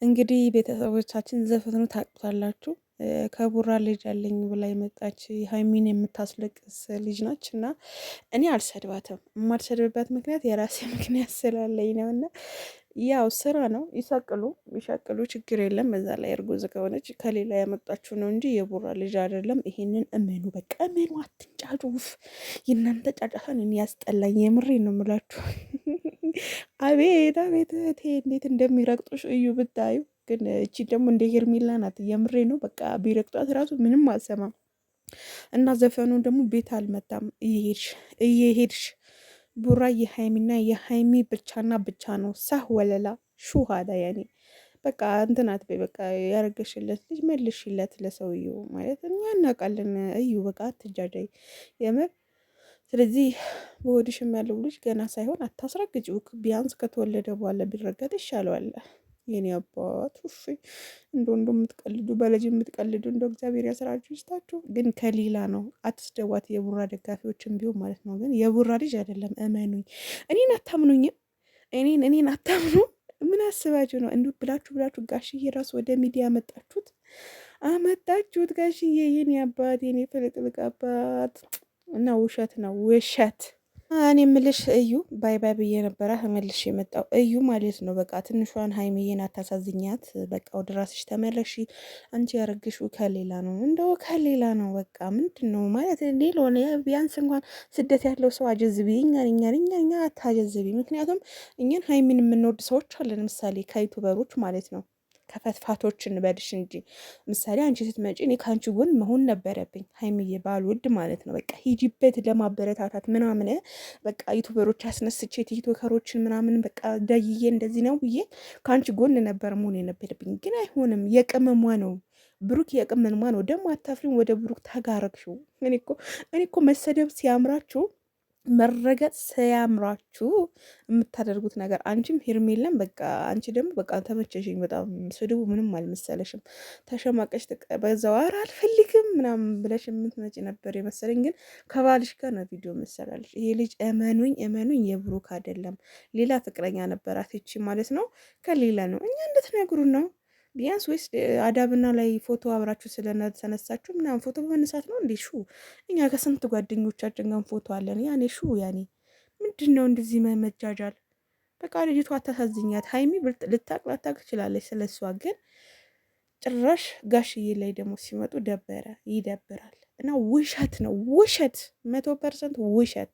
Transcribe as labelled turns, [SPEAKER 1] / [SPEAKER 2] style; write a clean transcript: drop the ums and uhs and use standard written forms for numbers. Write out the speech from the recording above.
[SPEAKER 1] እንግዲህ ቤተሰቦቻችን ዘፈኑ ታውቁታላችሁ። ከቡራ ልጅ አለኝ ብላ የመጣች ሀይሚን የምታስለቅስ ልጅ ናች እና እኔ አልሰድባትም። የማልሰድብበት ምክንያት የራሴ ምክንያት ስላለኝ ነው። እና ያው ስራ ነው፣ ይሰቅሉ ይሸቅሉ፣ ችግር የለም። በዛ ላይ እርጉዝ ከሆነች ከሌላ ያመጣችሁ ነው እንጂ የቡራ ልጅ አይደለም። ይሄንን እመኑ፣ በቃ እመኑ፣ አትንጫጩ። የእናንተ ጫጫታን እኔ ያስጠላኝ፣ የምሬ ነው የምላችሁ። አቤት አቤት እህቴ እንዴት እንደሚረግጡሽ እዩ ብታዩ። ግን እቺ ደግሞ እንደ ሄርሜላ ናት። የምሬ ነው። በቃ ቢረግጧት ራሱ ምንም አልሰማም። እና ዘፈኑ ደግሞ ቤት አልመጣም። እየሄድሽ ቡራ የሀይሚና የሀይሚ ብቻና ብቻ ነው። ሳህ ወለላ ሹሃዳ ያኔ በቃ እንትናት በቃ ያረገሽለት ልጅ መልሽለት ለሰውየው ማለት እኛ እናውቃለን። እዩ በቃ አትጃጃይ የምር። ስለዚህ በሆድሽም ያለው ልጅ ገና ሳይሆን አታስረግጪው። ቢያንስ ከተወለደ በኋላ ቢረገጥ ይሻለዋል። የኔ አባት እንደ የምትቀልዱ በልጅ የምትቀልዱ እንደ እግዚአብሔር ያስራችሁ ይስጣችሁ። ግን ከሌላ ነው፣ አትስደዋት። የቡራ ደጋፊዎችን ቢሆን ማለት ነው። ግን የቡራ ልጅ አይደለም፣ እመኑኝ። እኔን አታምኑኝም? እኔን አታምኑ። ምን አስባችሁ ነው እንዲሁ ብላችሁ ጋሽዬ ራሱ ወደ ሚዲያ አመጣችሁት። ጋሽዬ የኔ አባት፣ የኔ ፍልቅልቅ አባት እና ውሸት ነው ውሸት። እኔ የምልሽ እዩ ባይ ባይ ብዬ ነበረ መልሽ የመጣው እዩ ማለት ነው። በቃ ትንሿን ሀይሚዬን አታሳዝኛት። በቃ ወደ ራስሽ ተመለሺ። አንቺ ያረግሽው ከሌላ ነው፣ እንደው ከሌላ ነው። በቃ ምንድን ነው ማለት ሌሎን ቢያንስ እንኳን ስደት ያለው ሰው አጀዝቢ። እኛ አታጀዝቢ። ምክንያቱም እኛን ሀይሚን የምንወድ ሰዎች አለን። ምሳሌ ከዩቱበሮች ማለት ነው። ከፈትፋቶች እንበልሽ እንጂ ምሳሌ አንቺ ስትመጪ እኔ ከአንቺ ጎን መሆን ነበረብኝ። ሀይሚዬ ባልወድ ማለት ነው። በቃ ሂጂበት ለማበረታታት ምናምን በቃ ዩቱበሮች አስነስቼ ቲክቶከሮችን ምናምን በቃ ደይዬ እንደዚህ ነው ብዬ ከአንቺ ጎን ነበር መሆን የነበረብኝ። ግን አይሆንም። የቅመሟ ነው ብሩክ፣ የቅመሟ ነው ደግሞ። አታፍሪም? ወደ ብሩክ ተጋረግሽው። እኔ እኮ መሰደብ ሲያምራችሁ መረገጥ ሲያምራችሁ የምታደርጉት ነገር አንቺም ሄርሜላም በቃ አንቺ ደግሞ በቃ ተመቸሽኝ። በጣም ስድቡ ምንም አልመሰለሽም። ተሸማቀሽ በዛው ኧረ አልፈልግም ምናምን ብለሽ የምትመጪ ነበር የመሰለኝ። ግን ከባልሽ ጋር ነው ቪዲዮ መሰላለሽ። ይሄ ልጅ እመኑኝ የብሩክ አይደለም። ሌላ ፍቅረኛ ነበራት ይቺ ማለት ነው። ከሌላ ነው። እኛ እንድትነግሩን ነው ቢያንስ። ወይስ አዳብና ላይ ፎቶ አብራችሁ ስለተነሳችሁ ምናምን ፎቶ በመነሳት ነው እንዴ? ሹ እኛ ከስንት ጓደኞቻችን ጋር ፎቶ አለን። ያኔ ምንድን ነው እንደዚህ መጃጃል? በቃ ልጅቷ አታሳዝኛት። ሀይሚ ልታቅ ትችላለች ስለሷ። ግን ጭራሽ ጋሽዬ ላይ ደግሞ ሲመጡ ይደብራል። እና ውሸት ነው ውሸት፣ 100% ውሸት።